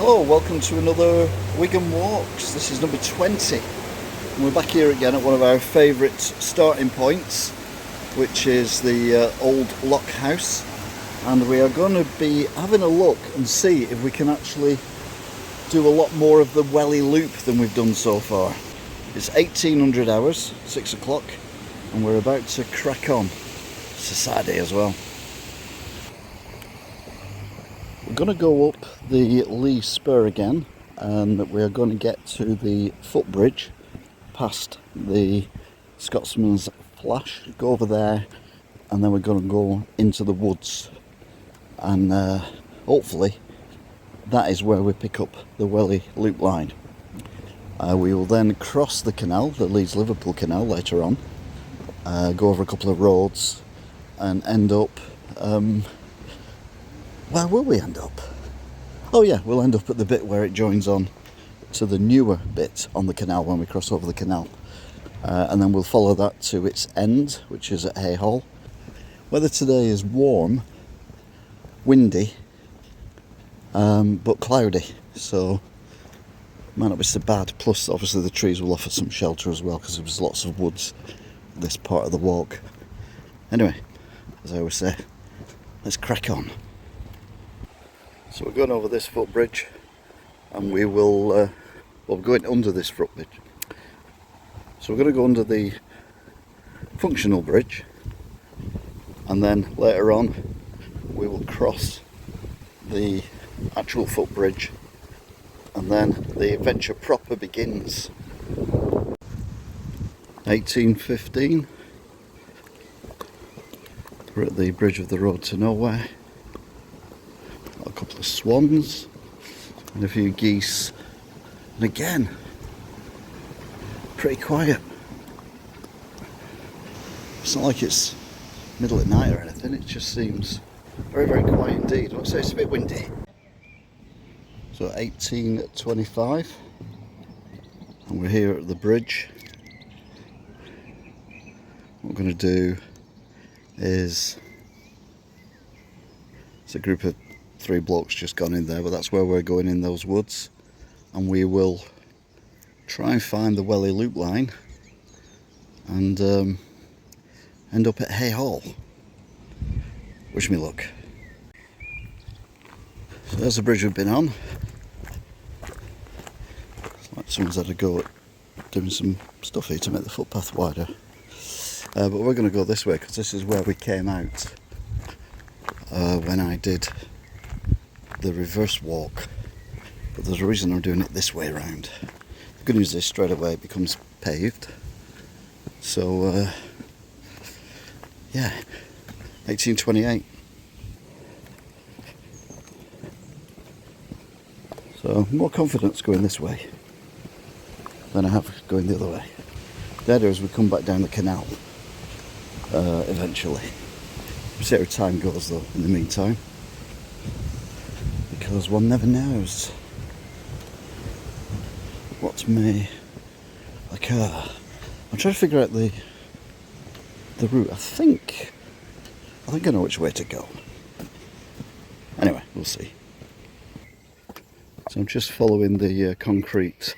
Hello, welcome to another Wigan Walks. This is number 20. And we're back here again at one of our favourite starting points, which is the old lock house. And we are going to be having a look and see if we can actually do a lot more of the Whelly Loop than we've done so far. It's 1800 hours, 6 o'clock, and we're about to crack on. It's a Saturday as well. We're going to go up the Leigh Spur again, and we are going to get to the footbridge past the Scotsman's Flash, go over there, and then we're going to go into the woods, and hopefully that is where we pick up the Whelly Loop line. We will then cross the canal, the Leeds-Liverpool canal, later on, go over a couple of roads and end up where will we end up? Oh yeah, we'll end up at the bit where it joins on to the newer bit on the canal when we cross over the canal. And then we'll follow that to its end, which is at Haigh Hall. Weather today is warm, windy, but cloudy, so might not be so bad. Plus obviously the trees will offer some shelter as well, because there's lots of woods this part of the walk. Anyway, as I always say, let's crack on. So we're going over this footbridge, and we will, well, we're going under this footbridge. So we're going to go under the functional bridge, and then later on we will cross the actual footbridge, and then the adventure proper begins. 1815. We're at the bridge of the road to nowhere. A couple of swans and a few geese, and again pretty quiet. It's not like it's middle of night or anything, it just seems very, very quiet indeed. I'd say it's a bit windy. So 1825, and we're here at the bridge. What we're going to do is, it's a group of 3 blokes just gone in there, but that's where we're going, in those woods, and we will try and find the Whelly Loop line and end up at Haigh Hall. Wish me luck. So there's the bridge we've been on. It's like someone's had a go at doing some stuff here to make the footpath wider, but we're going to go this way because this is where we came out when I did the reverse walk, but there's a reason I'm doing it this way around. The good news is straight away it becomes paved, so yeah, 1828. So more confidence going this way than I have going the other way. The idea is we come back down the canal eventually. We'll see how time goes though in the meantime, because one never knows what may occur. I'm trying to figure out the route. I think I know which way to go. Anyway, we'll see. So I'm just following the concrete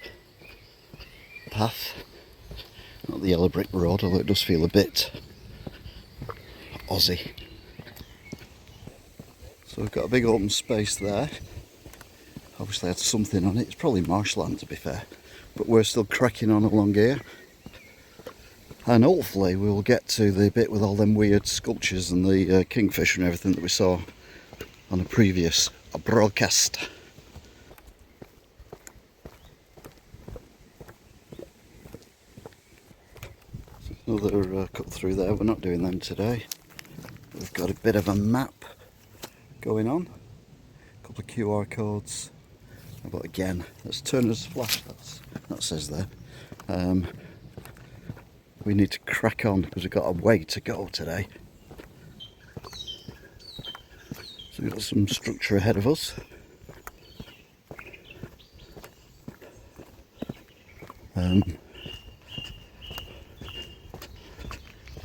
path, not the yellow brick road, although it does feel a bit Aussie. So we've got a big open space there. Obviously had something on it. It's probably marshland to be fair, but we're still cracking on along here, and hopefully we will get to the bit with all them weird sculptures and the kingfisher and everything that we saw on a previous broadcast. Another cut through there. We're not doing them today. We've got a bit of a map going on, a couple of QR codes, but again, that's Turner's Flash, that says there. We need to crack on because we've got a way to go today. So we've got some structure ahead of us.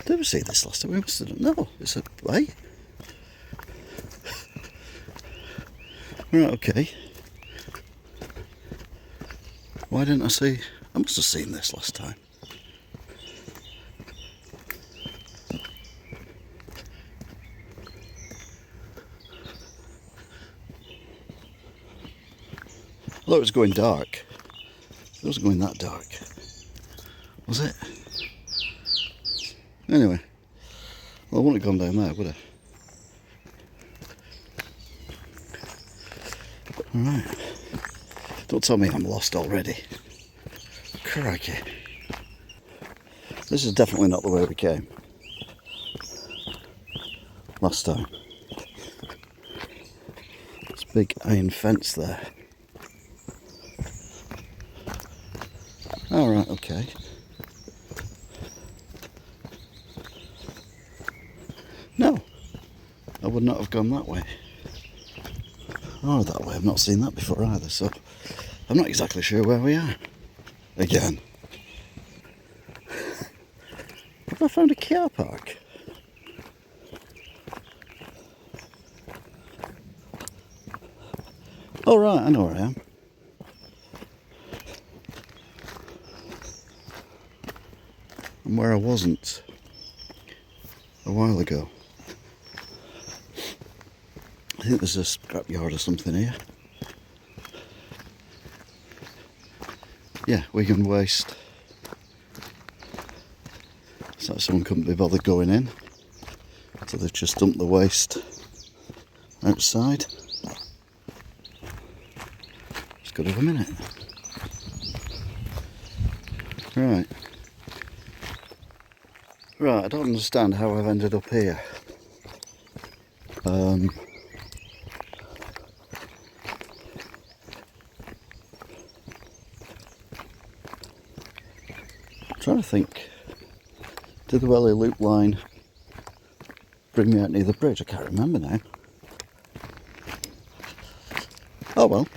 Did we see this last time? We must have done. No, it's a way. Right, okay. Why didn't I see? I must have seen this last time. Although it was going dark. It wasn't going that dark. Was it? Anyway. Well, I wouldn't have gone down there, would I? Alright. Don't tell me I'm lost already. Crikey. This is definitely not the way we came last time. There's a big iron fence there. Alright, okay. No, I would not have gone that way. Or that way, I've not seen that before either, so I'm not exactly sure where we are. Again. Have I found a car park? Oh right, I know where I am. And where I wasn't a while ago. I think there's a scrapyard or something here. Yeah, Wigan waste. So someone couldn't be bothered going in, so they've just dumped the waste outside. Just got to have a minute. Right. Right, I don't understand how I've ended up here. I'm trying to think. Did the Whelly Loop line bring me out near the bridge? I can't remember now. Oh well.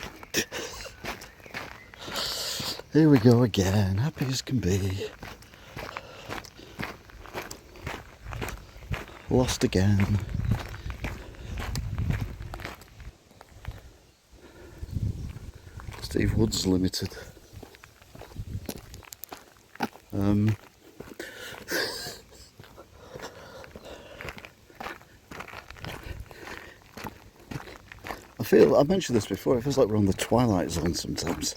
Here we go again, happy as can be. Lost again. Steve Woods Limited. I mentioned this before, it feels like we're on the Twilight Zone sometimes.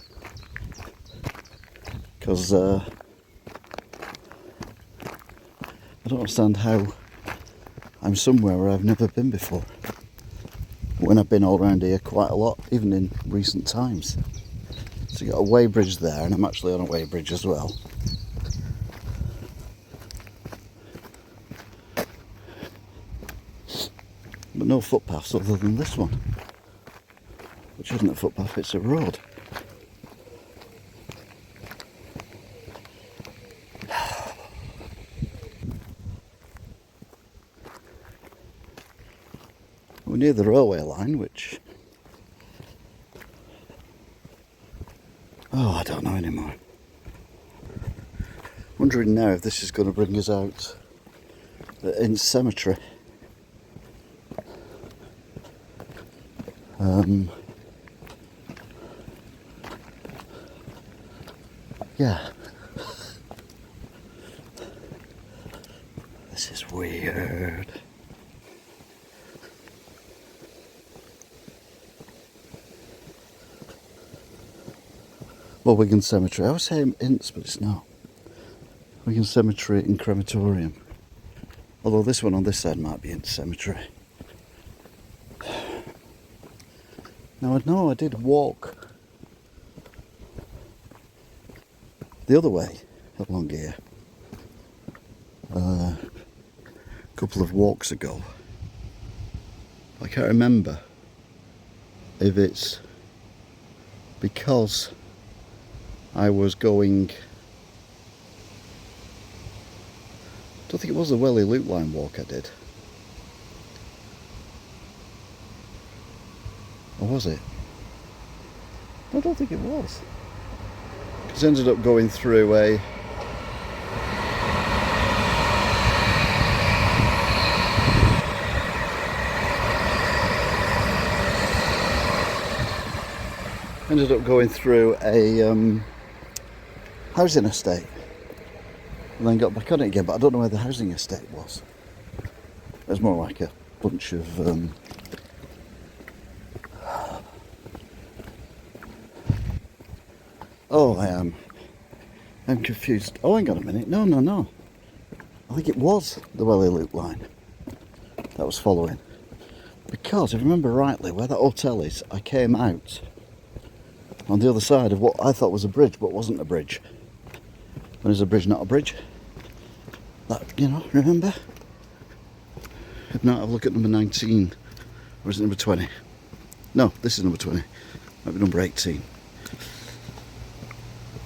Because I don't understand how I'm somewhere where I've never been before. When I've been all around here quite a lot, even in recent times. So you've got a weighbridge there, and I'm actually on a weighbridge as well. But no footpaths other than this one. Which isn't a footpath, it's a road. We're near the railway line, which... Oh, I don't know anymore. Wondering now if this is going to bring us out in cemetery. Yeah. This is weird. Well, Wigan Cemetery. I was saying Ince, but it's not. Wigan Cemetery and Crematorium. Although this one on this side might be Ince Cemetery. Now I know I did walk the other way along here a couple of walks ago. I can't remember if it's because I was going... I don't think it was the Whelly Loop line walk I did. Or was it? I don't think it was. Because I ended up going through a... housing estate. And then got back on it again, but I don't know where the housing estate was. It was more like a bunch of oh, I'm confused. Oh, hang on a minute. No. I think it was the Whelly Loop line that was following. Because if I remember rightly, where that hotel is, I came out on the other side of what I thought was a bridge, but wasn't a bridge. When is a bridge not a bridge? That, you know, remember? If not, have a look at number 19. Or is it number 20? No, this is number 20. Might be number 18.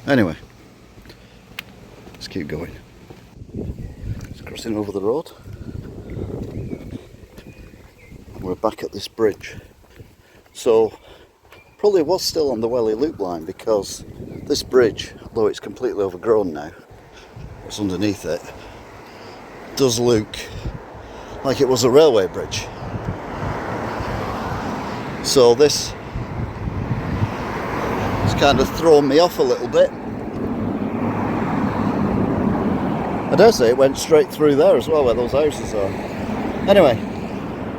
Anyway, let's keep going. Just crossing over the road. And we're back at this bridge. So, probably was still on the Whelly Loop line because this bridge, although it's completely overgrown now, what's underneath it, does look like it was a railway bridge. So this has kind of thrown me off a little bit. I dare say it went straight through there as well, where those houses are. Anyway,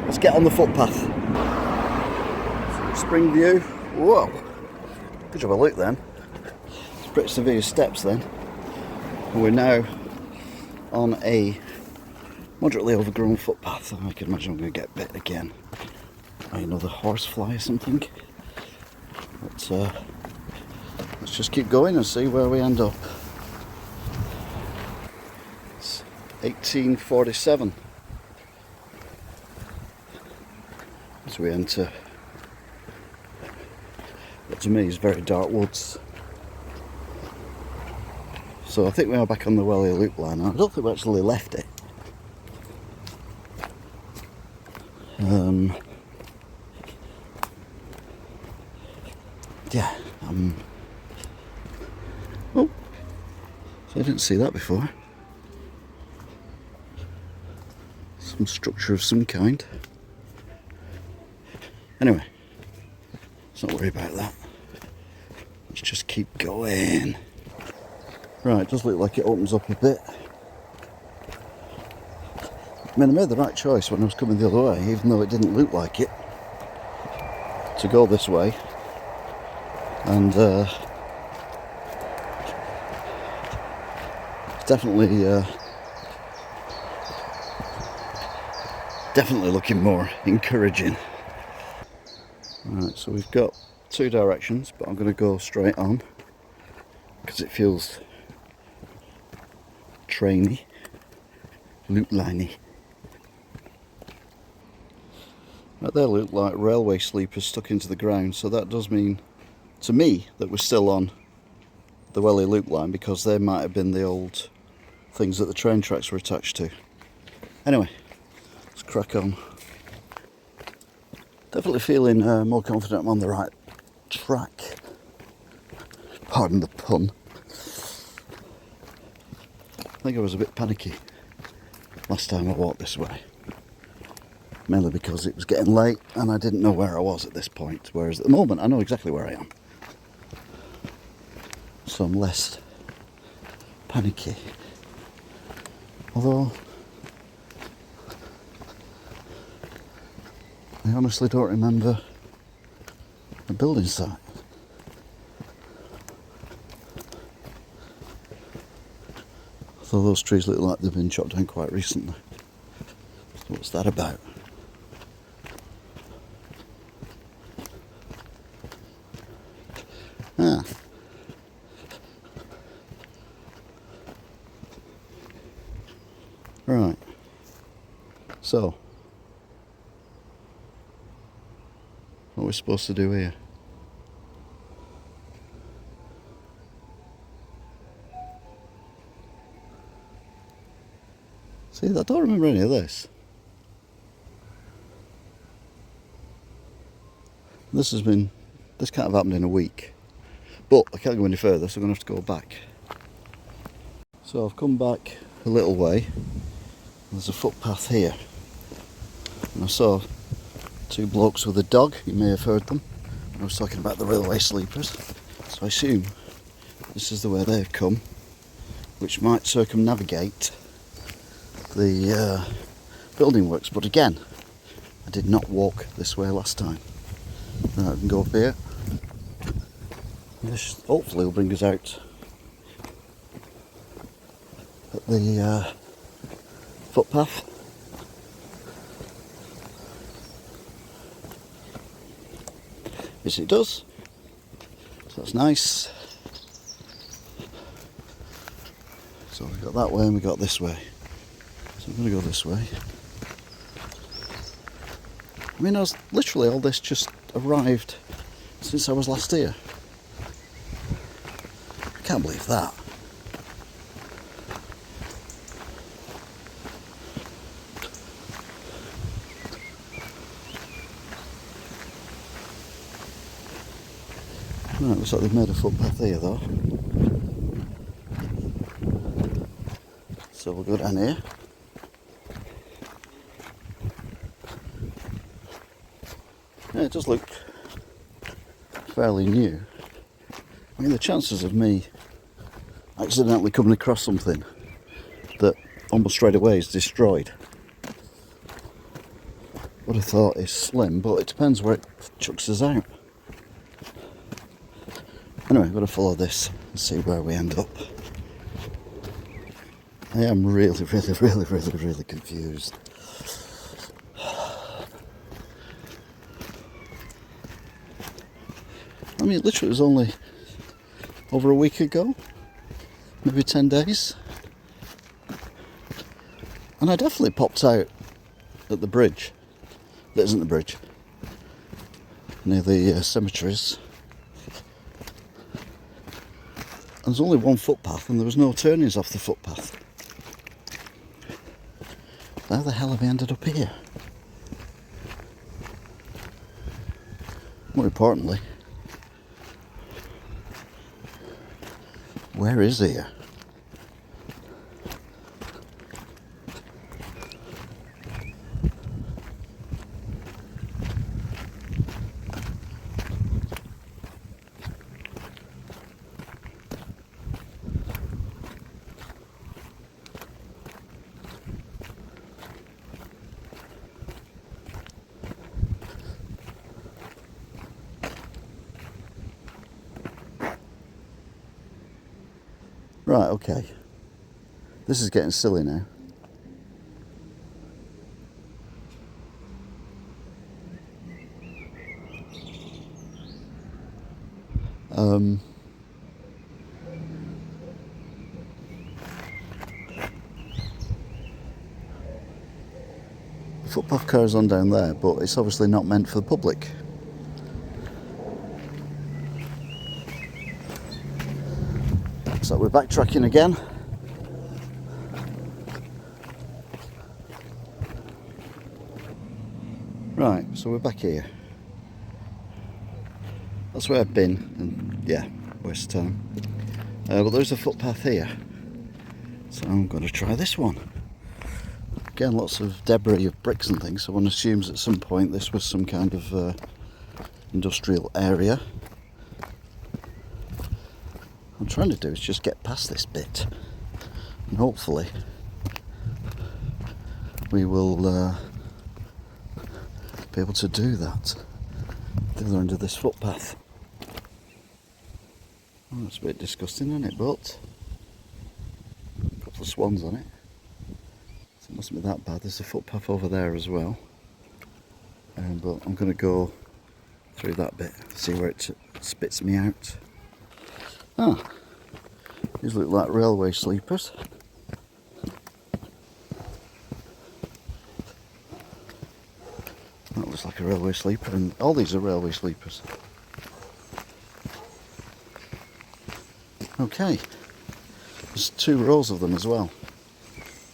let's get on the footpath. Spring view. Whoa, good job I looked then. It's pretty severe steps then. And we're now on a moderately overgrown footpath. I can imagine I'm going to get bit again by another horsefly or something. But let's just keep going and see where we end up. It's 1847 as we enter what to me is very dark woods. So I think we are back on the Whelly Loop line. I don't think we actually left it. Yeah. Oh, so I didn't see that before. Some structure of some kind. Anyway, let's not worry about that. Let's just keep going. Right, it does look like it opens up a bit. I mean, I made the right choice when I was coming the other way, even though it didn't look like it, to go this way. And it's definitely looking more encouraging. Right, so we've got two directions, but I'm going to go straight on because it feels trainy, loop liney. Right, they look like railway sleepers stuck into the ground, so that does mean to me that we're still on the Whelly Loop line because they might have been the old things that the train tracks were attached to. Anyway, let's crack on. Definitely feeling more confident I'm on the right track. Pardon the pun. I think I was a bit panicky last time I walked this way. Mainly because it was getting late and I didn't know where I was at this point. Whereas at the moment I know exactly where I am. So I'm less panicky. Although I honestly don't remember the building site. Although those trees look like they've been chopped down quite recently. So what's that about? Ah. Right. So, what are we supposed to do here? See, I don't remember any of this. This can't have happened in a week. But I can't go any further, so I'm going to have to go back. So I've come back a little way. There's a footpath here. And I saw two blokes with a dog. You may have heard them. I was talking about the railway sleepers. So I assume this is the way they've come, which might circumnavigate the building works. But again, I did not walk this way last time. Now I can go up here. This hopefully will bring us out at the footpath. Yes, it does. So that's nice. So we've got that way and we've got this way. So I'm going to go this way. I mean, literally all this just arrived since I was last here. I can't believe that. Right, looks like they've made a footpath here though. So we'll go down here. Yeah, it does look fairly new. I mean, the chances of me accidentally coming across something that almost straight away is destroyed, would have thought is slim, but it depends where it chucks us out. Anyway, we've got to follow this and see where we end up. I am really confused. I mean, it literally was only over a week ago, maybe 10 days. And I definitely popped out at the bridge. That isn't the bridge. Near the cemeteries. There's only one footpath and there was no turnings off the footpath. How the hell have we ended up here? More importantly, where is here? Right, okay. This is getting silly now. The footpath carries on down there, but it's obviously not meant for the public. So we're backtracking again. Right, so we're back here. That's where I've been, and yeah, waste of time. But there's a footpath here, so I'm going to try this one. Again, lots of debris of bricks and things, so one assumes at some point this was some kind of industrial area. What I'm trying to do is just get past this bit, and hopefully we will be able to do that at the other end of this footpath. Oh, it's a bit disgusting, isn't it? But a couple of swans on it, so it mustn't be that bad. There's a footpath over there as well, but I'm going to go through that bit, see where it spits me out. Ah, these look like railway sleepers. That looks like a railway sleeper, and all these are railway sleepers. Okay, there's 2 rows of them as well.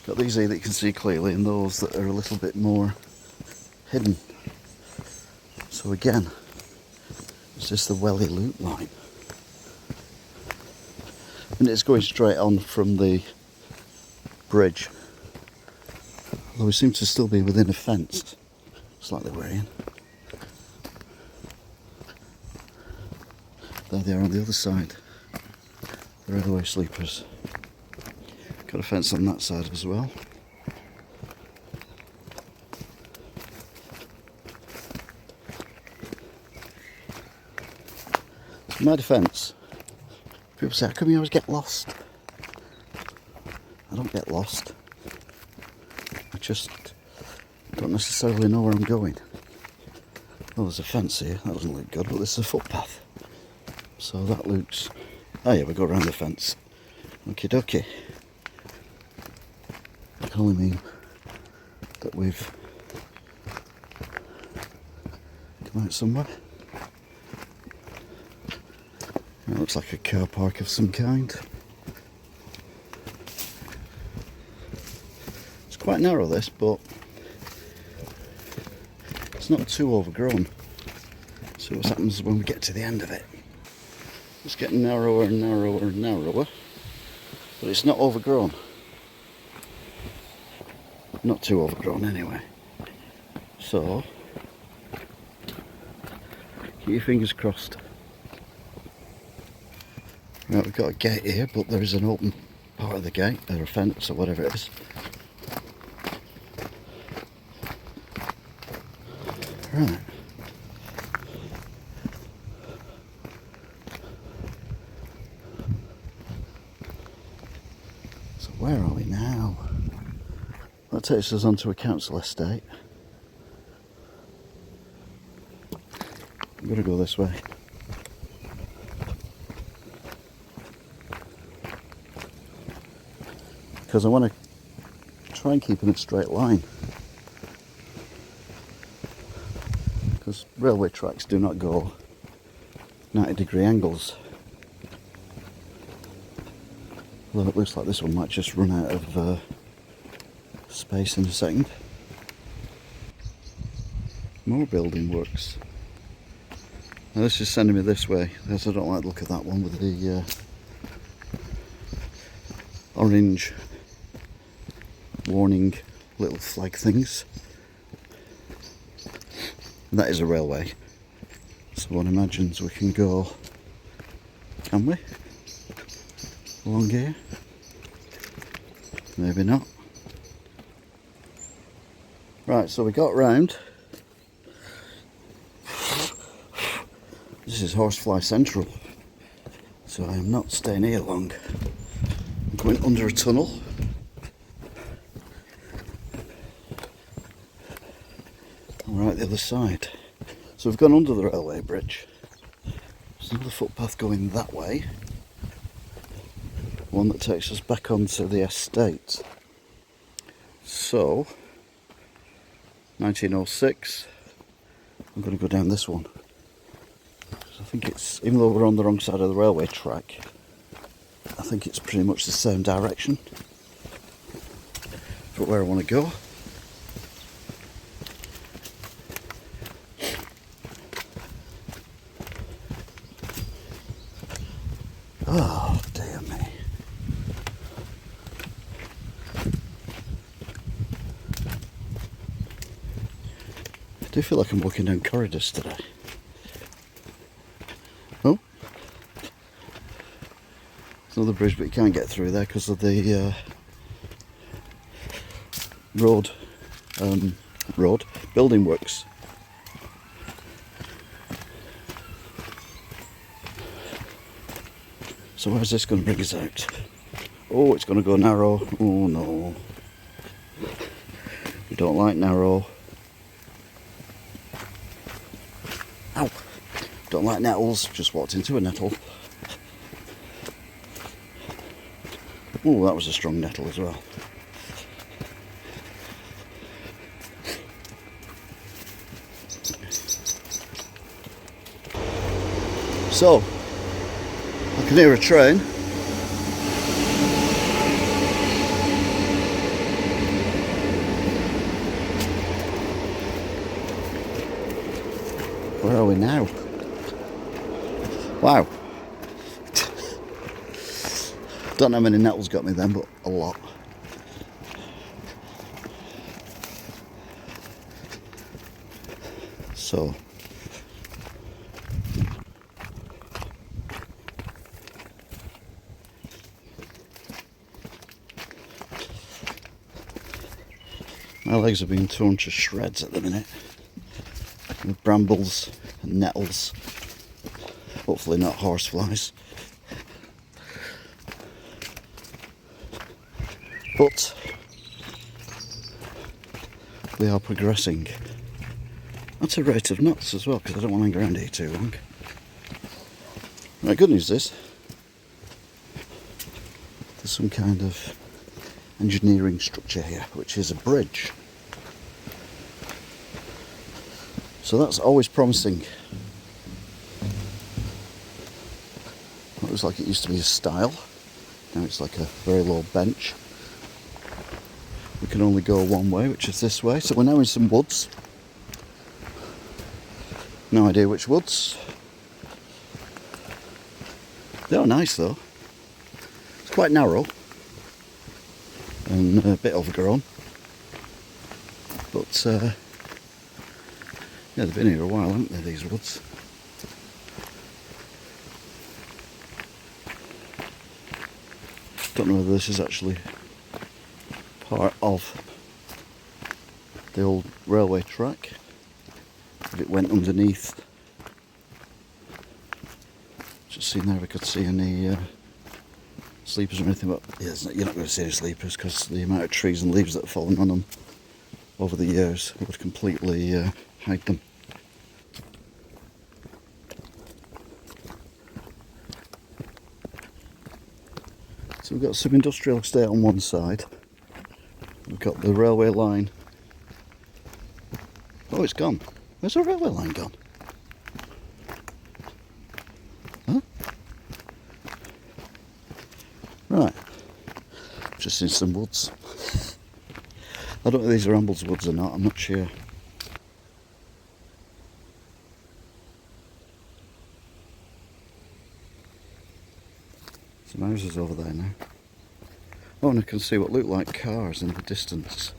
Got these here that you can see clearly, and those that are a little bit more hidden. So again, is this the Whelly Loop line? And it's going straight on from the bridge. Although we seem to still be within a fence. Slightly worrying. There they are on the other side. railway sleepers. Got a fence on that side as well. In my defence, people say, how come you always get lost? I don't get lost. I just don't necessarily know where I'm going. Well, there's a fence here, that doesn't look good, but there's a footpath. So that looks... Oh yeah, we go around the fence. Okie dokie. That can only mean that we've come out somewhere. It looks like a car park of some kind. It's quite narrow this, but it's not too overgrown. See what happens when we get to the end of it. It's getting narrower and narrower and narrower, but it's not overgrown. Not too overgrown anyway. So, keep your fingers crossed. Right, we've got a gate here, but there is an open part of the gate, or a fence, or whatever it is. Right. So where are we now? That takes us onto a council estate. I'm going to go this way. Because I want to try and keep in a straight line. Because railway tracks do not go 90-degree angles. Although it looks like this one might just run out of space in a second. More building works. Now this is sending me this way, because I don't like the look of that one with the orange warning little flag things. And that is a railway, so one imagines we can go, can we, along here? Maybe not. Right, so we got round. This is Horsefly Central, so I am not staying here long. I'm going under a tunnel. Right the other side. So we've gone under the railway bridge. There's another footpath going that way. One that takes us back onto the estate. So, 1906. I'm going to go down this one. I think it's, even though we're on the wrong side of the railway track, I think it's pretty much the same direction for where I want to go. Oh, dear me. I do feel like I'm walking down corridors today. Oh. There's another bridge, but you can't get through there because of the road building works. So where's this going to bring us out? Oh, it's going to go narrow. Oh no. We don't like narrow. Ow. Don't like nettles. Just walked into a nettle. Oh, that was a strong nettle as well. So, I can hear a train. Where are we now? Wow. Don't know how many nettles got me then, but a lot. So, My legs are being torn to shreds at the minute with brambles and nettles. Hopefully not horseflies. But we are progressing at a rate of knots as well, because I don't want to hang around here too long. Right, good news is there's some kind of engineering structure here, which is a bridge. So that's always promising. It looks like it used to be a stile. Now it's like a very low bench. We can only go one way, which is this way. So we're now in some woods. No idea which woods. They are nice though. It's quite narrow and a bit overgrown. But yeah, they've been here a while, haven't they, these woods? Don't know whether this is actually part of the old railway track, if it went underneath. Just seeing there, we could see any sleepers or anything, but yeah, you're not going to see any sleepers because the amount of trees and leaves that have fallen on them over the years would completely hide them. So we've got some industrial estate on one side. We've got the railway line. Oh, it's gone. Where's the railway line gone? Huh? Right. Just in some woods. I don't know if these are Amble's woods or not, I'm not sure. Some houses over there now. Oh, and I can see what look like cars in the distance.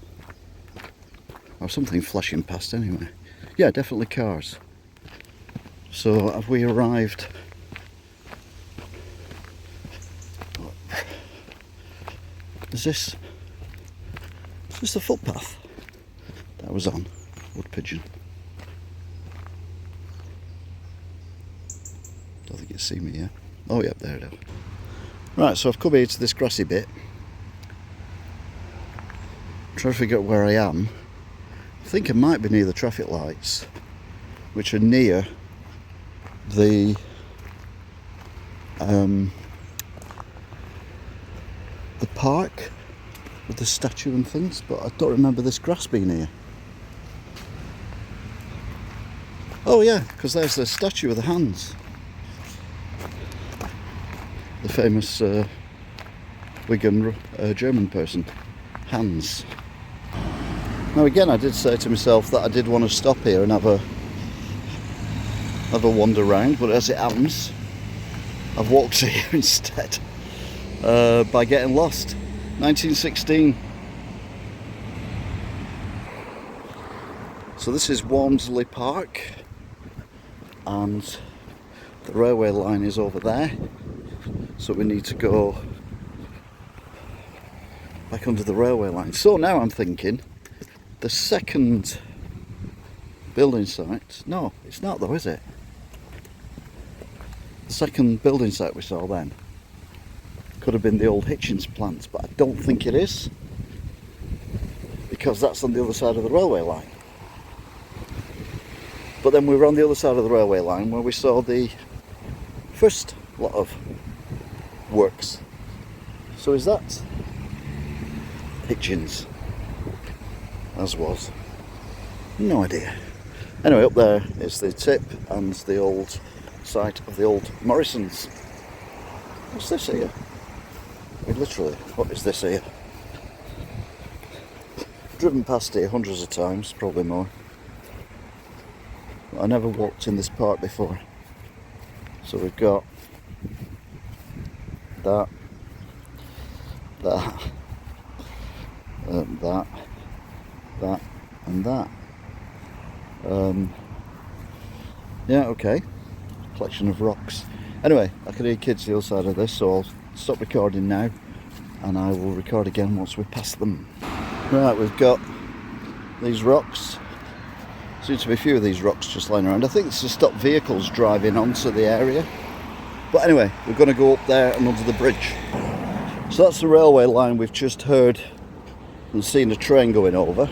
Or something flashing past anyway. Yeah, definitely cars. So have we arrived? Is this the footpath that I was on? Wood pigeon. Don't think it's seen me yet. Oh, yep, there it is. Right, so I've come here to this grassy bit. I'm trying to figure out where I am. I think I might be near the traffic lights, which are near the park with the statue and things, but I don't remember this grass being here. Oh yeah, because there's the statue with the hands. The famous Wigan German person, Hans. Now again, I did say to myself that I did want to stop here and have a wander around, but as it happens, I've walked here instead by getting lost. 1916. So this is Walmsley Park, and the railway line is over there. So we need to go back under the railway line. So now I'm thinking, the second building site, no, it's not though, is it? The second building site we saw then could have been the old Hitchens plant, but I don't think it is, because that's on the other side of the railway line. But then we were on the other side of the railway line where we saw the first lot of works. So is that Hitchens? As was. No idea. Anyway, up there is the tip and the old site of the old Morrisons. What's this here? I mean, literally, what is this here? Driven past here hundreds of times, probably more. But I never walked in this park before. So we've got that, that, that, and that. Yeah, okay. Collection of rocks. Anyway, I can hear kids the other side of this, so I'll stop recording now, and I will record again once we pass them. Right, we've got these rocks. Seems to be a few of these rocks just lying around. I think it's to stop vehicles driving onto the area. But anyway, we're going to go up there and under the bridge. So that's the railway line we've just heard and seen a train going over.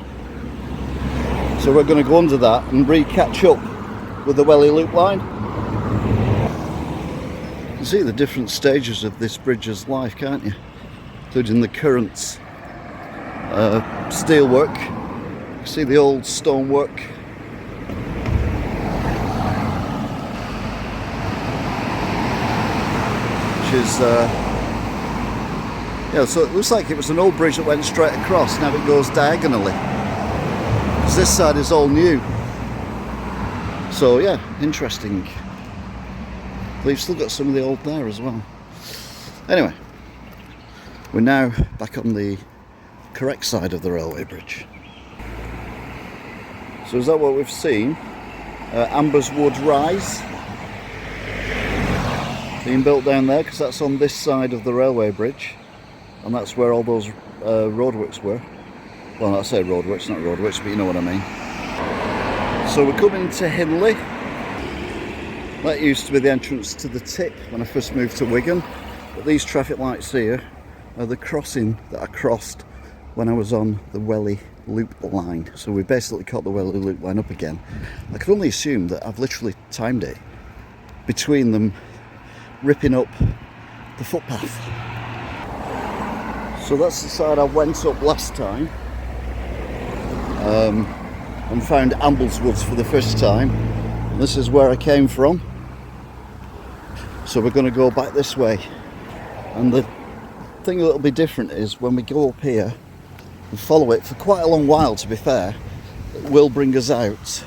So we're going to go under that and re-catch up with the Whelly Loop line. You can see the different stages of this bridge's life, can't you? Including the currents, steelwork. You see the old stonework. Which is, yeah, so it looks like it was an old bridge that went straight across. Now it goes diagonally. Because this side is all new. So yeah, interesting. We've still got some of the old there as well. Anyway, we're now back on the correct side of the railway bridge. So is that what we've seen? Amber's Wood Rise being built down there, because that's on this side of the railway bridge, and that's where all those roadworks were. Well, I say roadworks, not roadworks, but you know what I mean. So we're coming to Hindley. That used to be the entrance to the tip when I first moved to Wigan. But these traffic lights here are the crossing that I crossed when I was on the Whelly Loop line. So we basically caught the Whelly Loop line up again. I can only assume that I've literally timed it between them ripping up the footpath. So that's the side I went up last time and found Ambleswoods for the first time. And this is where I came from. So we're going to go back this way. And the thing that'll be different is when we go up here and follow it for quite a long while, to be fair, it will bring us out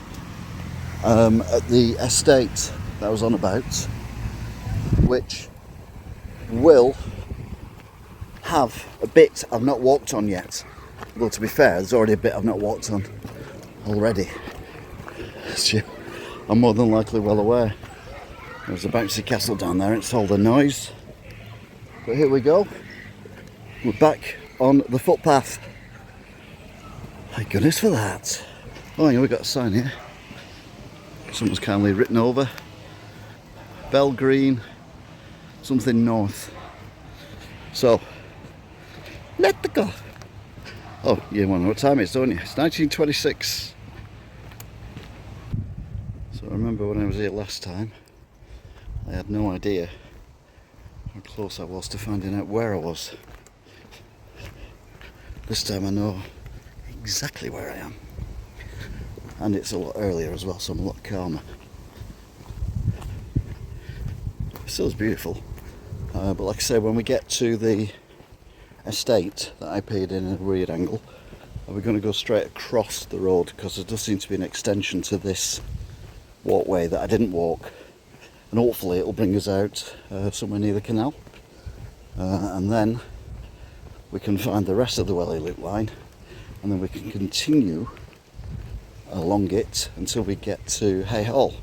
at the estate that I was on about, which will have a bit I've not walked on yet. Well, to be fair, there's already a bit I've not walked on already. I'm more than likely well aware. There's a bouncy castle down there, it's all the noise. But here we go. We're back on the footpath. Thank goodness for that. Oh yeah, we've got a sign here. Someone's kindly written over. Bell Green, something north. So, let the go. Oh, you want to know what time it is, don't you? It's 1926. So I remember when I was here last time, I had no idea how close I was to finding out where I was. This time I know exactly where I am. And it's a lot earlier as well, so I'm a lot calmer. Still is beautiful. But like I say, when we get to the estate that I paid in a weird angle, we're going to go straight across the road, because there does seem to be an extension to this walkway that I didn't walk, and hopefully it'll bring us out somewhere near the canal, and then we can find the rest of the Whelly Loop line, and then we can continue along it until we get to Haigh Hall.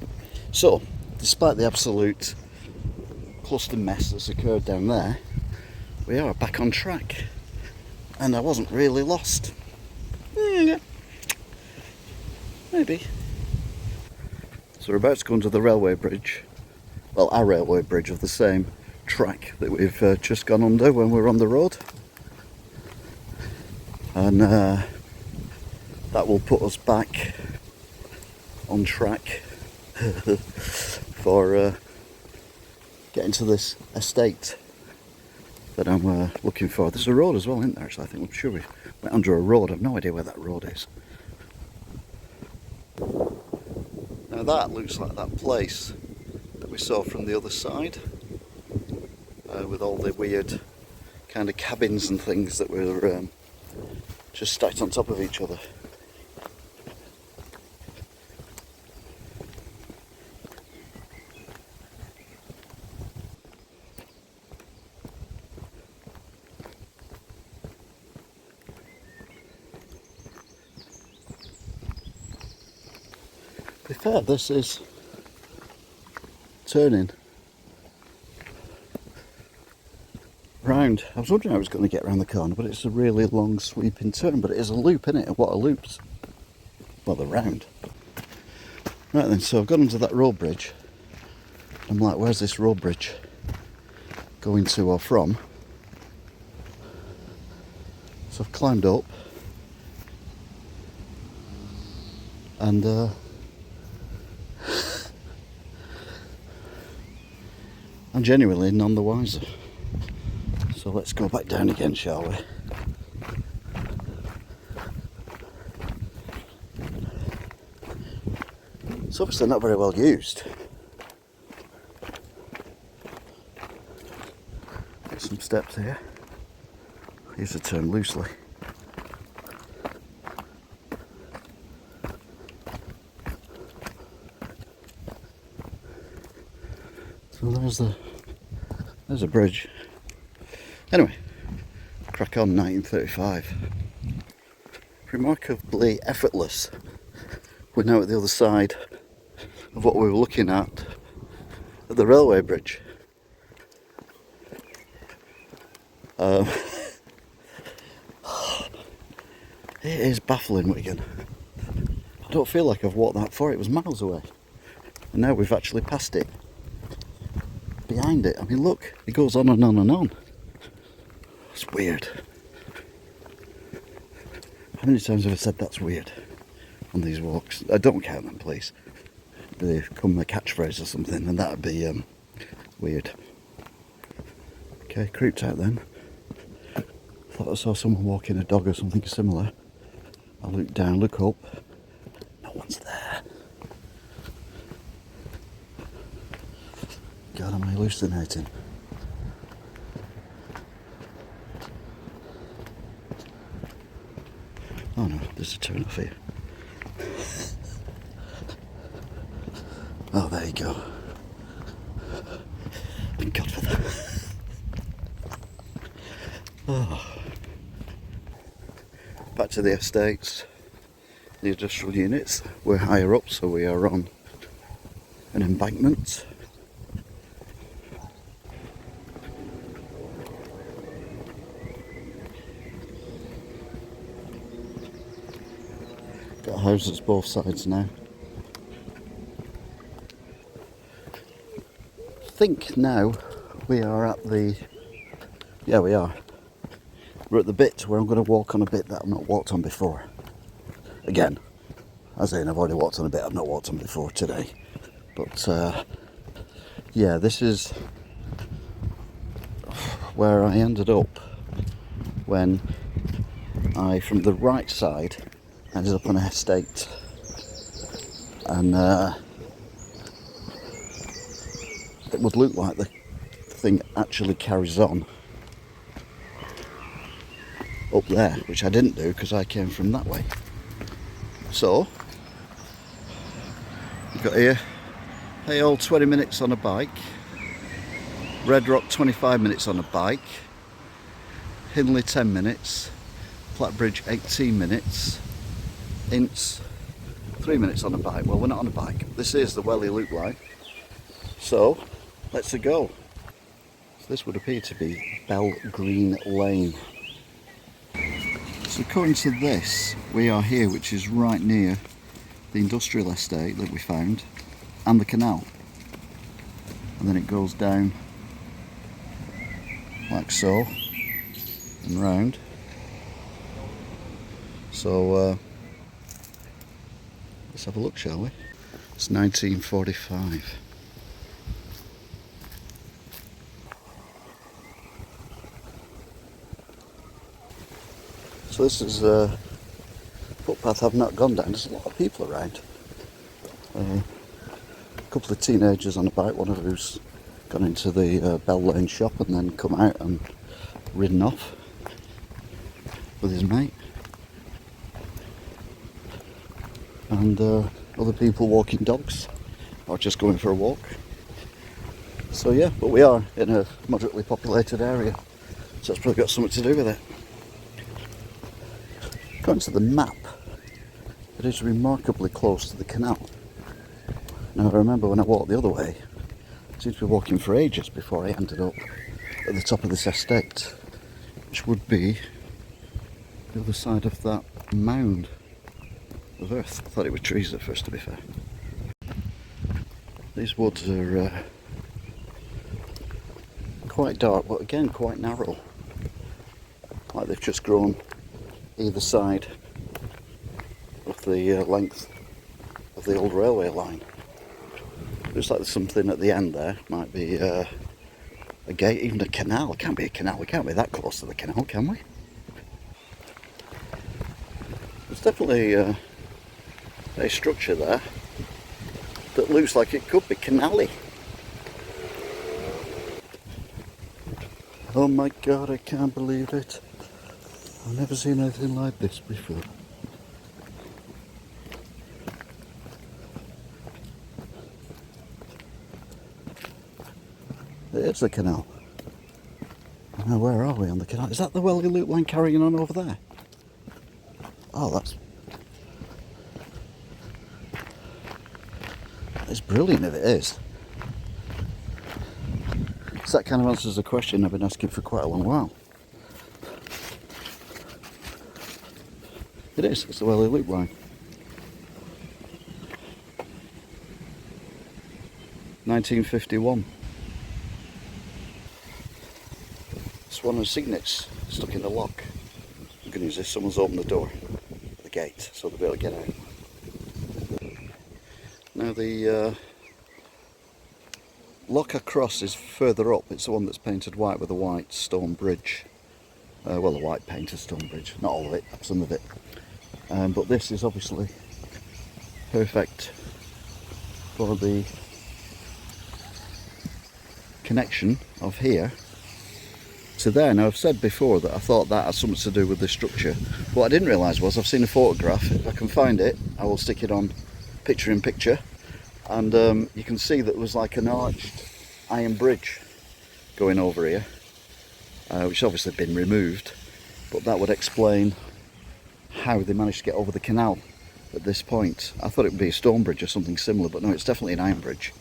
So, despite the absolute cluster mess that's occurred down there, we are back on track, and I wasn't really lost. Yeah, maybe. So we're about to go under the railway bridge, well, our railway bridge of the same track that we've just gone under when we were on the road, and that will put us back on track for getting to this estate that I'm looking for. There's a road as well, isn't there? Actually, I'm sure we went under a road. I've no idea where that road is. Now that looks like that place that we saw from the other side, with all the weird kind of cabins and things that were just stacked on top of each other. To be fair, this is turning round. I was wondering how I was going to get around the corner, but it's a really long sweeping turn, but it is a loop, isn't it? What a loop. well, they're round. Right then, so I've got onto that road bridge. I'm like, where's this road bridge going to or from? So I've climbed up and I'm genuinely none the wiser. So let's go back down again, shall we? It's obviously not very well used. Got some steps here. I use the term loosely. So there's a bridge. Anyway, crack on. 1935. Remarkably effortless. We're now at the other side of what we were looking at the railway bridge. It is baffling, Wigan. I don't feel like I've walked that far. It was miles away, and now we've actually passed it. Behind it, I mean, look, it goes on and on and on. It's weird. How many times have I said that's weird on these walks? I don't count them, please. They become a catchphrase or something, and that'd be weird. Okay, creeped out then. Thought I saw someone walking a dog or something similar. I look down, look up. No one's there. God, am I hallucinating? Oh no, there's a turn off here. Oh, there you go. Thank God for that. Oh. Back to the estates, the industrial units. We're higher up, so we are on an embankment. Got houses both sides now. I think now we are at the... yeah, we are. We're at the bit where I'm going to walk on a bit that I've not walked on before. Again, as in I've already walked on a bit I've not walked on before today. But yeah, this is where I ended up when I, from the right side, ended up on an estate. And it would look like the thing actually carries on up there, which I didn't do because I came from that way. So you've got here Haigh Hall 20 minutes on a bike, Red Rock 25 minutes on a bike, Hindley 10 minutes, Flatbridge 18 minutes, Ince 3 minutes on a bike. Well, we're not on a bike. This is the Whelly Loop line. So let's go. So this would appear to be Bell Green Lane. So according to this, we are here, which is right near the industrial estate that we found and the canal. And then it goes down like so and round. So let's have a look, shall we? It's 1945. So this is a footpath I've not gone down. There's a lot of people around. A couple of teenagers on a bike, one of who's gone into the Bell Lane shop and then come out and ridden off with his mate. And other people walking dogs or just going for a walk. So yeah, but we are in a moderately populated area, so it's probably got something to do with it. According to the map, it is remarkably close to the canal. Now I remember when I walked the other way, I seemed to be walking for ages before I ended up at the top of this estate, which would be the other side of that mound. of earth. I thought it were trees at first, to be fair. These woods are quite dark, but again quite narrow. Like they've just grown either side of the length of the old railway line. Looks like there's something at the end there. Might be a gate, even a canal. It can't be a canal. We can't be that close to the canal, can we? There's definitely a structure there that looks like it could be canal-y. Oh my god, I can't believe it. I've never seen anything like this before. There's the canal. Now where are we on the canal? Is that the Whelly Loop line carrying on over there? Oh, that's brilliant if it is. So that kind of answers a question I've been asking for quite a long while. It is, it's the Whelly Loop line. 1951. It's one of the signets stuck in the lock. The good news is someone's opened the door, the gate, so they'll be able to get out. Now the lock across is further up. It's the one that's painted white with a white stone bridge. Well, a white painted stone bridge. Not all of it, some of it. But this is obviously perfect for the connection of here to there. Now I've said before that I thought that had something to do with the structure. What I didn't realise was I've seen a photograph. If I can find it, I will stick it on picture in picture, and you can see that there was like an arched iron bridge going over here, which has obviously been removed, but that would explain how they managed to get over the canal at this point. I thought it would be a stone bridge or something similar, but no, it's definitely an iron bridge.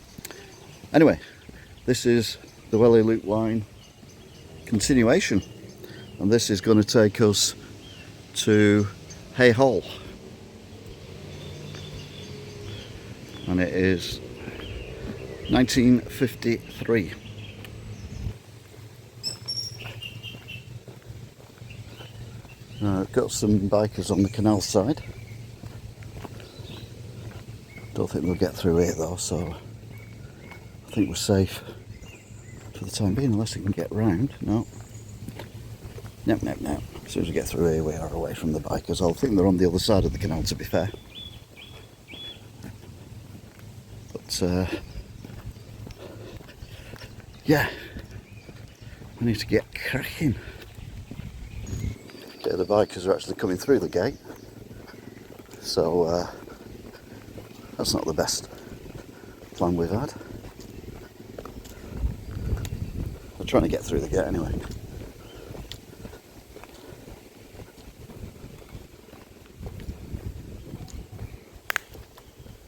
Anyway, this is the Whelly Loop line continuation, and this is going to take us to Haigh Hall, and it is 1953. I've got some bikers on the canal side. Don't think they'll get through here though, so I think we're safe for the time being, unless we can get round. No. Nope. As soon as we get through here, we are away from the bikers. I think they're on the other side of the canal, to be fair. But, yeah. We need to get cracking. Okay, the bikers are actually coming through the gate. So, that's not the best plan we've had. They're trying to get through the gate anyway.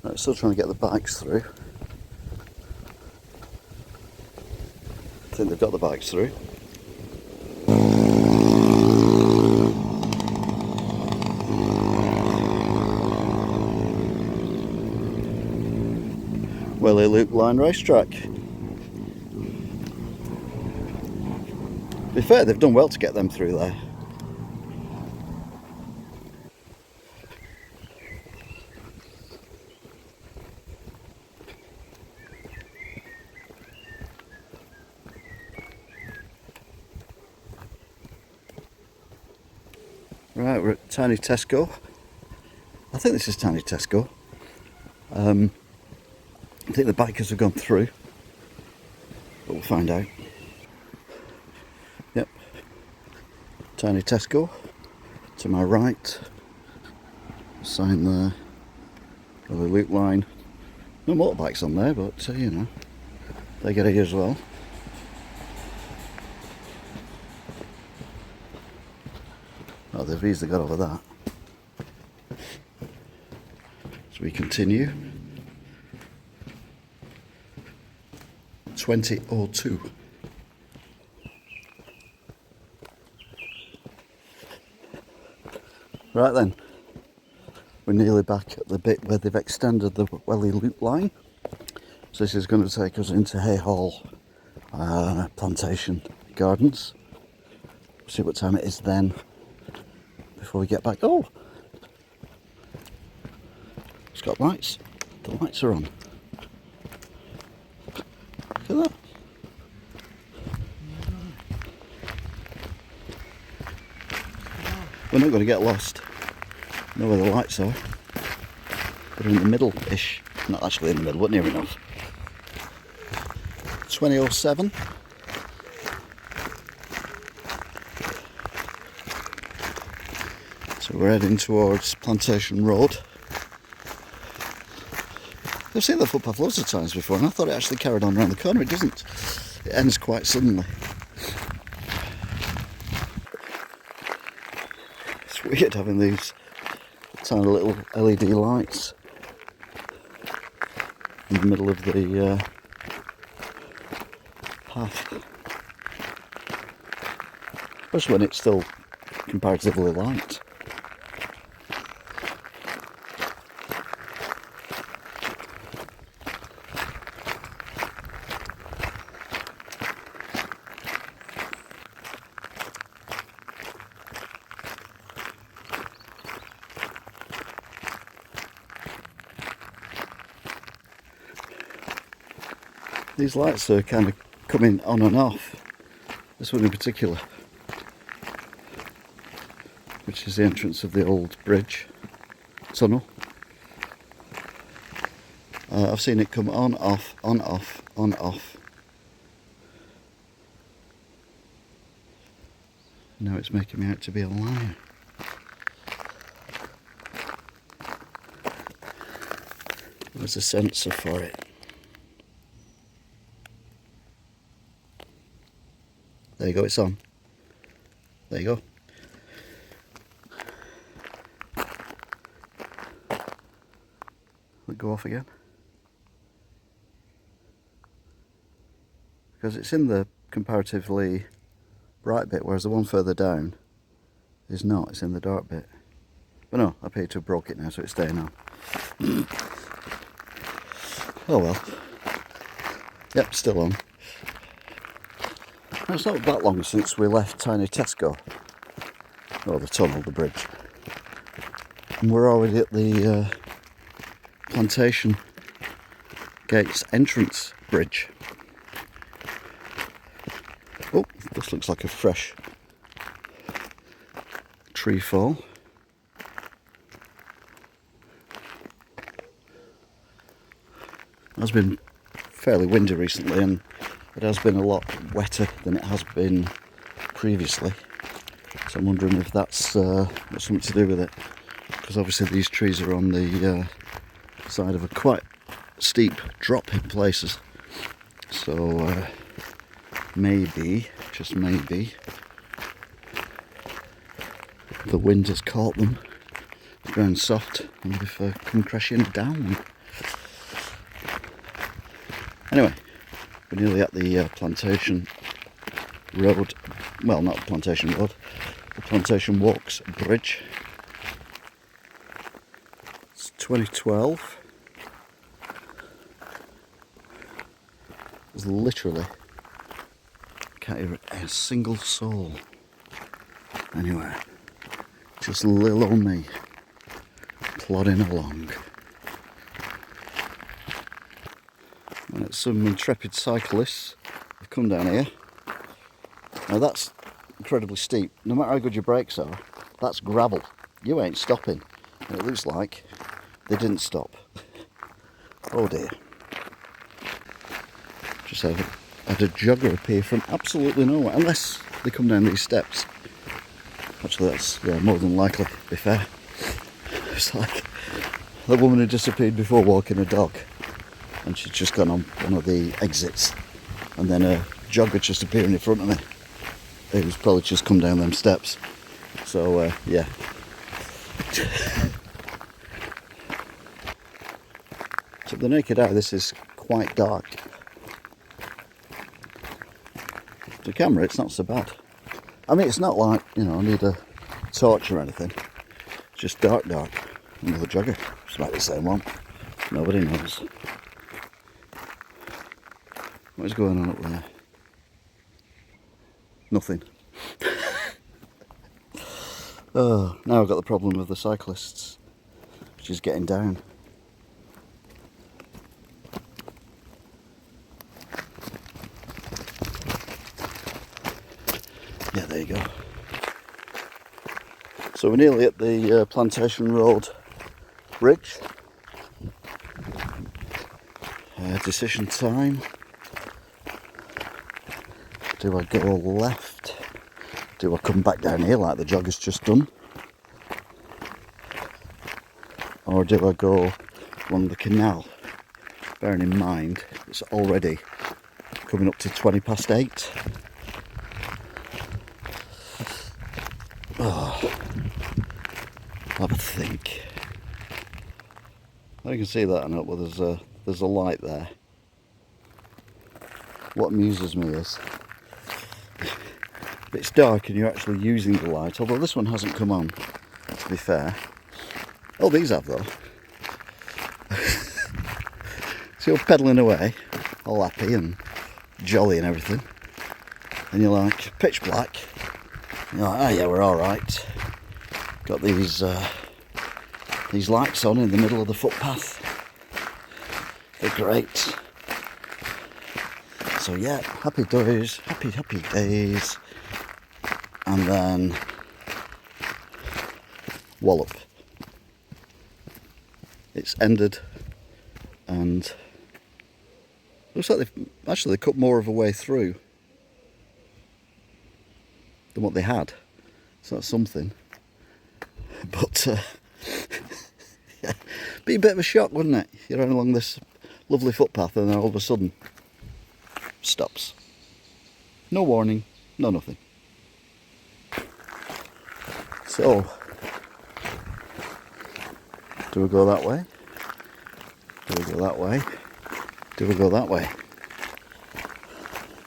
Right, still trying to get the bikes through. I think they've got the bikes through. Whelly Loop line racetrack. To be fair, they've done well to get them through there. Right, we're at Tiny Tesco. I think this is Tiny Tesco. I think the bikers have gone through, but we'll find out. Yep, Tiny Tesco. To my right, sign there, the loop line. No motorbikes on there, but you know, they get it as well. Oh, they've easily got over that. So we continue. 2002. Right then, we're nearly back at the bit where they've extended the Whelly Loop line. So this is going to take us into Haigh Hall Plantation Gardens. See what time it is then before we get back. Oh! It's got lights. The lights are on. Look at that. We're not going to get lost. Know where the lights are. They're in the middle-ish. Not actually in the middle, but near enough. 2007. So we're heading towards Plantation Road. I've seen the footpath loads of times before, and I thought it actually carried on around the corner. It doesn't. It ends quite suddenly. It's weird having these tiny little LED lights in the middle of the path. Especially when it's still comparatively light. These lights are kind of coming on and off. This one in particular, which is the entrance of the old bridge tunnel. I've seen it come on, off, on, off, on, off. Now it's making me out to be a liar. There's a sensor for it. There you go, it's on. There you go. Will it go off again? Because it's in the comparatively bright bit, whereas the one further down is not, it's in the dark bit. But no, I appear to have broke it now, so it's staying on. Oh well. Yep, still on. It's not that long since we left Tiny Tesco, or the tunnel, the bridge, and we're already at the Plantation Gates entrance bridge. Oh, this looks like a fresh tree fall. It has been fairly windy recently, and it has been a lot wetter than it has been previously, so I'm wondering if that's got something to do with it, because obviously these trees are on the side of a quite steep drop in places, so maybe, just maybe, the wind has caught them, the ground's soft, and they've come crashing down. Anyway, we're nearly at the Plantation Road, well, not Plantation Road, the Plantation Walks bridge. It's 2012. There's literally, can't hear a single soul anywhere. Just little old me plodding along. And some intrepid cyclists have come down here. Now that's incredibly steep. No matter how good your brakes are, that's gravel. You ain't stopping. And it looks like they didn't stop. Oh dear. Just had a jogger appear from absolutely nowhere. Unless they come down these steps. Actually that's more than likely, to be fair. It's like the woman who disappeared before walking a dog. And she'd just gone on one of the exits, and then a jogger just appearing in front of me. It was probably just come down them steps. So yeah. To the naked eye, this is quite dark. To camera, it's not so bad. I mean, it's not like, you know, I need a torch or anything. It's just dark. another jogger. It's might be the same one. Nobody knows. What is going on up there? Nothing. Oh, now I've got the problem with the cyclists, which is getting down. Yeah, there you go. So we're nearly at the Plantation Road bridge. Decision time. Do I go left? Do I come back down here like the jogger's just done? Or do I go along the canal? Bearing in mind it's already coming up to 20 past 8. Oh, I'll have a think. I can see that and up, well, there's a light there. What amuses me is it's dark and you're actually using the light, although this one hasn't come on, to be fair. Oh, these have though. So you're pedalling away, all happy and jolly and everything, and you're like, pitch black. You're like, oh yeah, we're alright. Got these lights on in the middle of the footpath. They're great. So yeah, happy days, happy days. And then wallop. It's ended, and looks like they cut more of a way through than what they had. So that's something. But yeah, be a bit of a shock, wouldn't it? You're running along this lovely footpath and then all of a sudden stops. No warning, no nothing. So, do we go that way? Do we go that way? Do we go that way?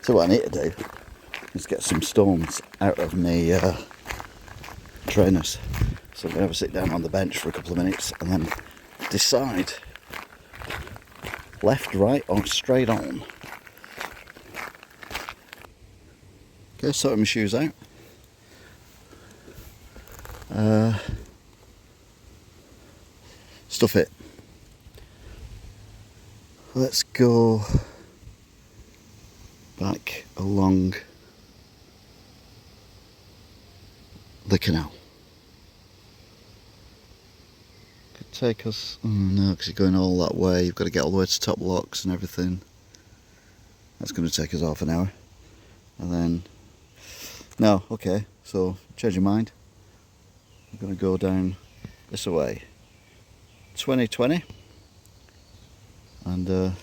So what I need to do is get some stones out of my trainers. So I'm going to have a sit down on the bench for a couple of minutes and then decide left, right or straight on. Okay, sorting my shoes out. Stuff it. Let's go back along the canal. Could take us, oh no, because you're going all that way, you've got to get all the way to Top Locks and everything. That's going to take us half an hour. And then, no, okay, so change your mind. I'm going to go down this way. 2020, and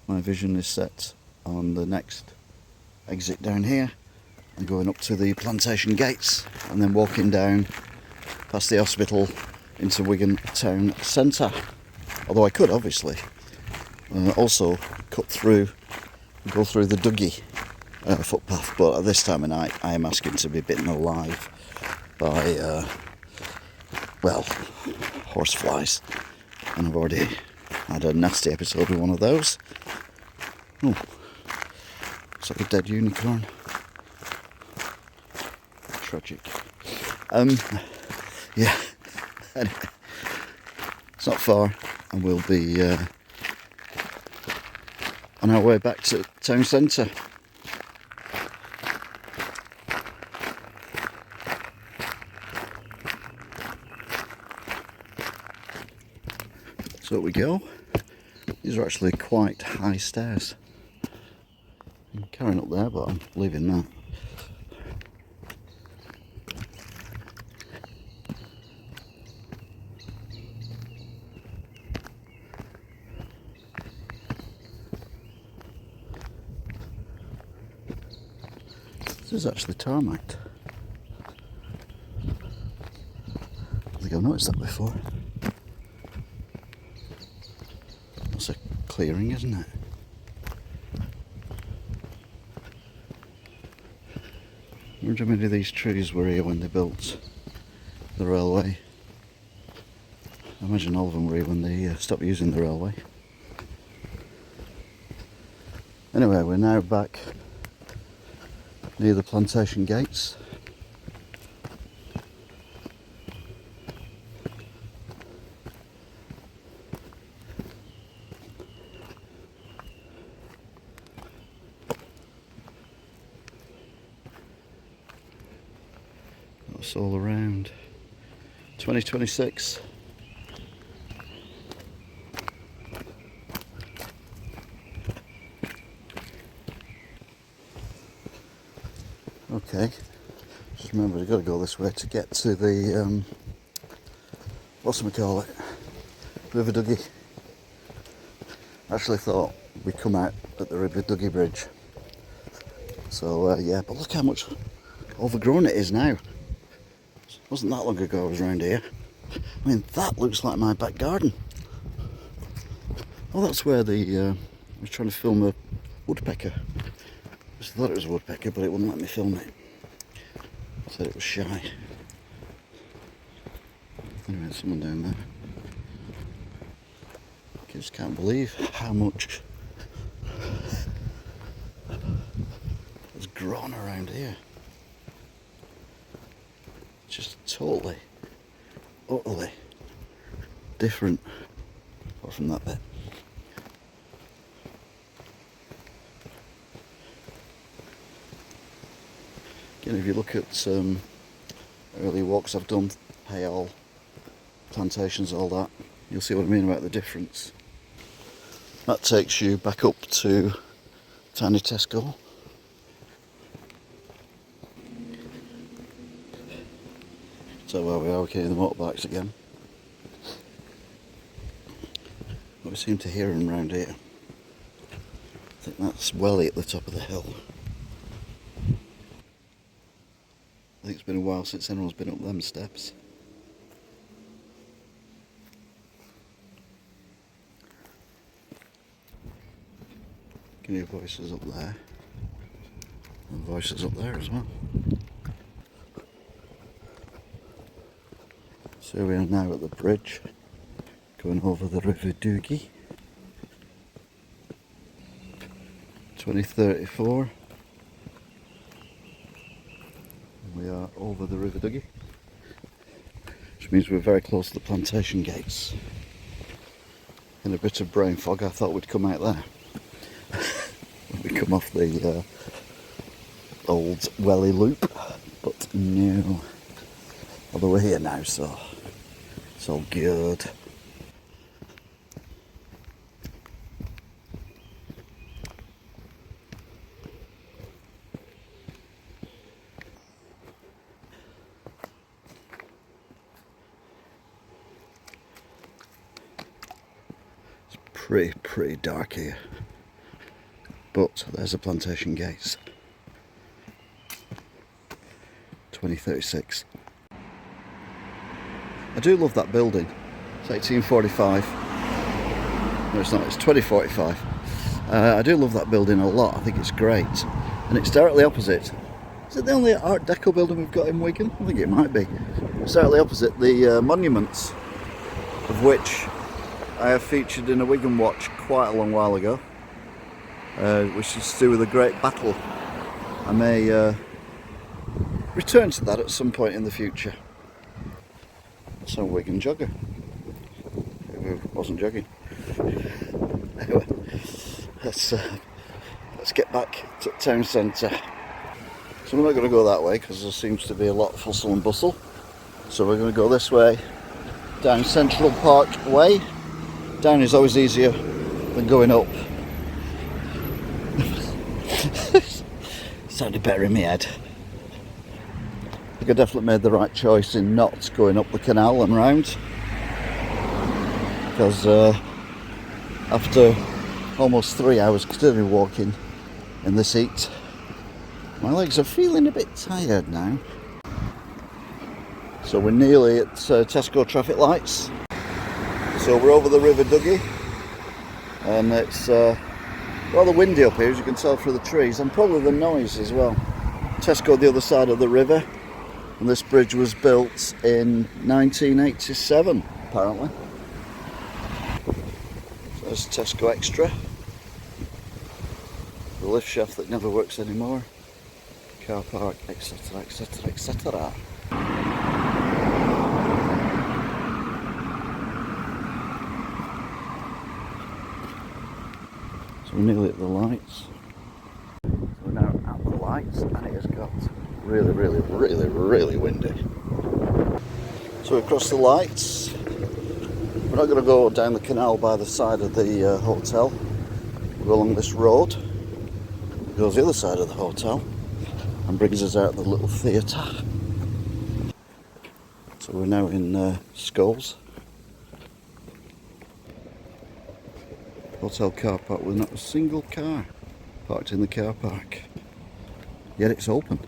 my vision is set on the next exit down here and going up to the plantation gates and then walking down past the hospital into Wigan town centre. Although I could obviously also cut through, go through the Dougie footpath, but at this time of night I am asking to be bitten alive by well, horseflies, and I've already had a nasty episode with one of those. Oh, it's like a dead unicorn. Tragic. Yeah, anyway, it's not far, and we'll be on our way back to town centre. So we go. These are actually quite high stairs. I'm carrying up there, but I'm leaving that. This is actually tarmacked. I think I've noticed that before. That's a clearing, isn't it? I wonder how many of these trees were here when they built the railway. I imagine all of them were when they stopped using the railway. Anyway, we're now back near the plantation gates. That's all around 2026. Okay, just remember we've got to go this way to get to the whatchamacallit, River Duggy. I actually thought we'd come out at the River Duggy Bridge. So yeah, but look how much overgrown it is now. It wasn't that long ago I was around here. I mean, that looks like my back garden. Oh, that's where I was trying to film a woodpecker. I just thought it was a woodpecker, but it wouldn't let me film it. I said it was shy. Anyway, there's someone down there. I just can't believe how much has grown around here. Just totally, utterly different, apart from that bit. Again, if you look at early walks I've done, Haigh Hall Plantations, all that, you'll see what I mean about the difference. That takes you back up to tiny Tesco. So where we are, we're carrying the motorbikes again. But we seem to hear them round here. I think that's Whelly at the top of the hill. I think it's been a while since anyone's been up them steps. Can hear voices up there. And voices up there as well. So we are now at the bridge, going over the River Duggy. 2034. We are over the River Duggy, which means we're very close to the plantation gates. In a bit of brain fog, I thought we'd come out there. When we come off the old Whelly Loop, but no. Although we're here now, so it's all good. Pretty dark here, but there's the plantation gates. 2036. I do love that building. It's 1845. No, it's not, it's 2045. I do love that building a lot. I think it's great, and it's directly opposite. Is it the only Art Deco building we've got in Wigan? I think it might be. It's directly opposite the monuments, of which I have featured in a Wigan Watch quite a long while ago, which is to do with a great battle. I may return to that at some point in the future. So Wigan jogger, who wasn't jogging. Anyway, let's get back to town centre. So we're not going to go that way because there seems to be a lot of hustle and bustle. So we're going to go this way, down Central Park Way. Down is always easier than going up. Sounded better in my head. I think I definitely made the right choice in not going up the canal and round. Because after almost 3 hours continually walking in this heat, my legs are feeling a bit tired now. So we're nearly at Tesco traffic lights. So we're over the River Duggy, and it's rather windy up here, as you can tell through the trees, and probably the noise as well. Tesco the other side of the river, and this bridge was built in 1987, apparently. There's Tesco Extra. The lift shaft that never works anymore. Car park, etc, etc, etc. So we're nearly at the lights. So we're now at the lights and it has got really, really, really, really windy. So we crossed the lights. We're not going to go down the canal by the side of the hotel. We'll go along this road. It goes the other side of the hotel and brings us out the little theatre. So we're now in Scholes. Hotel car park with not a single car parked in the car park. Yet it's open.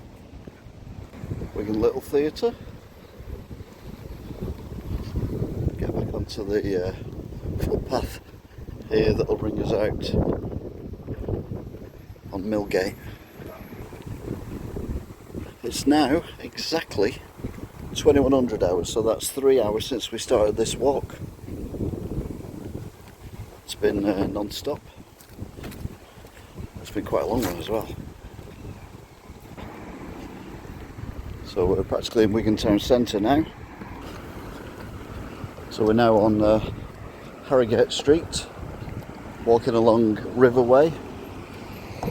Wigan Little Theatre. Get back onto the footpath here that'll bring us out on Millgate. It's now exactly 2100 hours, so that's 3 hours since we started this walk. It's been non-stop. It's been quite a long one as well. So we're practically in Wigan Town Centre now. So we're now on Harrogate Street, walking along Riverway,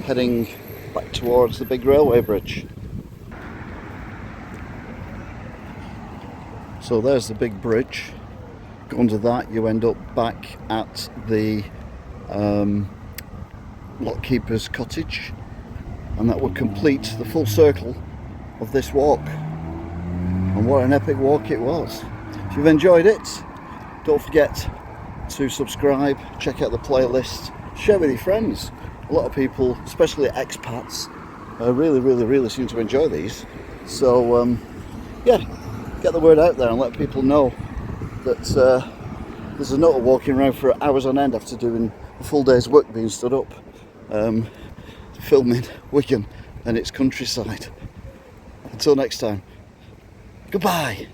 heading back towards the big railway bridge. So there's the big bridge. Go under that, you end up back at the lockkeeper's cottage, and that would complete the full circle of this walk. And what an epic walk it was. If you've enjoyed it, don't forget to subscribe, check out the playlist, share with your friends. A lot of people, especially expats, really seem to enjoy these. So yeah, get the word out there and let people know that there's a note of walking around for hours on end after doing a full day's work being stood up, filming Wigan and its countryside. Until next time, goodbye.